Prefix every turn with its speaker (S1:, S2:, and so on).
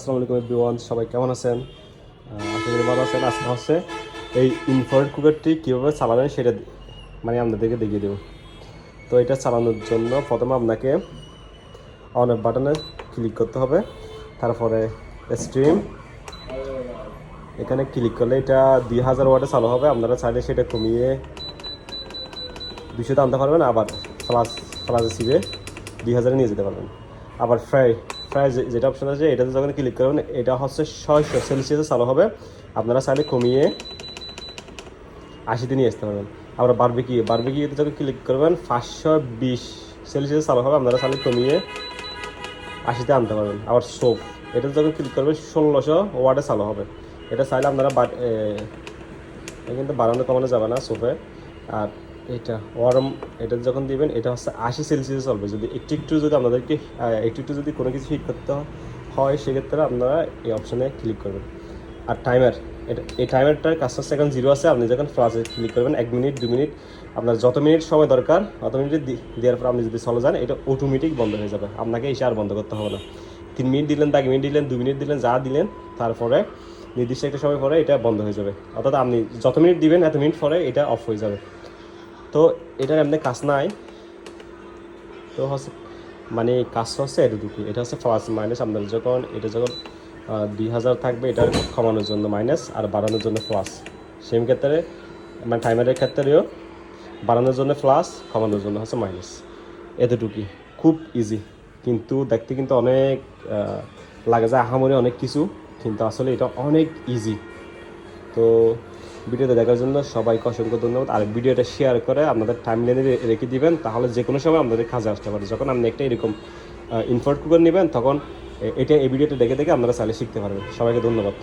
S1: আসসালামু আলাইকুম এভরিওয়ান, সবাই কেমন আছেন? আশা করি ভালো আছেন। আজকে হচ্ছে এই ইনফ্রারেড কুকারটি কীভাবে চালাবেন সেটা আপনাদেরকে দেখিয়ে দেবো। তো এটা চালানোর জন্য প্রথমে আপনাকে অন অফ বাটনে ক্লিক করতে হবে, তারপরে স্ট্রিম এখানে ক্লিক করলে এটা 2000 ওয়াটে চালু হবে। আপনারা চাইলে সেটা কমিয়ে 200তে আনতে পারবেন, আবার ফ্লাজে সিবে 2000-এ নিয়ে যেতে পারবেন। আবার ফ্রাই যেটা অপশন আছে এটাতে যখন ক্লিক করবেন এটা হচ্ছে 600 সেলসিয়াসে চালু হবে। আপনারা চাইলে কমিয়ে 80-তে নিয়ে আসতে পারবেন। আবার বারবিকিউতে যখন ক্লিক করবেন 520 সেলসিয়াসে চালু হবে। আপনারা চাইলে কমিয়ে 80-তে আনতে পারবেন। আবার সোপ এটাতে যখন ক্লিক করবেন 1600 ওয়াটে চালু হবে। এটা চাইলে আপনারা কিন্তু বাড়ানো কমানো যাবে না সোপে। আর এটা ওয়ার্ম এটা যখন দিবেন এটা হচ্ছে 80 সেলসিয়াসে চলবে। যদি একটু যদি আপনাদেরকে একটু যদি কোনো কিছু ঠিক করতে হয় সেক্ষেত্রে আপনারা এই অপশানে ক্লিক করবেন। আর টাইমার এই টাইমারটার কাজটা হচ্ছে এখন 0 আছে। আপনি যখন ফ্লাশে ক্লিক করবেন 1 মিনিট 2 মিনিট আপনার যত মিনিট সময় দরকার অত মিনিট দেওয়ার পর আপনি যদি চলে যান এটা অটোমেটিক বন্ধ হয়ে যাবে। আপনাকে এসে আর বন্ধ করতে হবে না। 3 মিনিট দিলেন, 1 মিনিট দিলেন, 2 মিনিট দিলেন, যা দিলেন তারপরে নির্দিষ্ট একটা সময় পরে এটা বন্ধ হয়ে যাবে। অর্থাৎ আপনি যত মিনিট দিবেন এত মিনিট পরে এটা অফ হয়ে যাবে। তো এটার এমনি কাজ নাই। তো হচ্ছে কাজটা হচ্ছে এতটুকু। এটা হচ্ছে প্লাস মাইনাস। আপনার এটা যখন 2000 থাকবে এটা কমানোর জন্য মাইনাস আর বাড়ানোর জন্য প্লাস। সেম ক্ষেত্রে টাইমারের ক্ষেত্রেও বাড়ানোর জন্য প্লাস, কমানোর জন্য হচ্ছে মাইনাস। এতটুকুই, খুব ইজি। কিন্তু দেখতে কিন্তু অনেক লাগে যায় আহামরি অনেক কিছু, কিন্তু আসলে এটা অনেক ইজি। তো ভিডিওটা দেখার জন্য সবাইকে অসংখ্য ধন্যবাদ। আর ভিডিওটা শেয়ার করে আপনাদের টাইমলাইনে রেখে দিবেন, তাহলে যে কোনো সময় আপনাদের কাজে আসতে পারে। যখন আপনি একটা এরকম ইনফ্রারেড কুকার নেবেন তখন এই ভিডিওটা দেখে আপনারা চাইলে শিখতে পারবেন। সবাইকে ধন্যবাদ।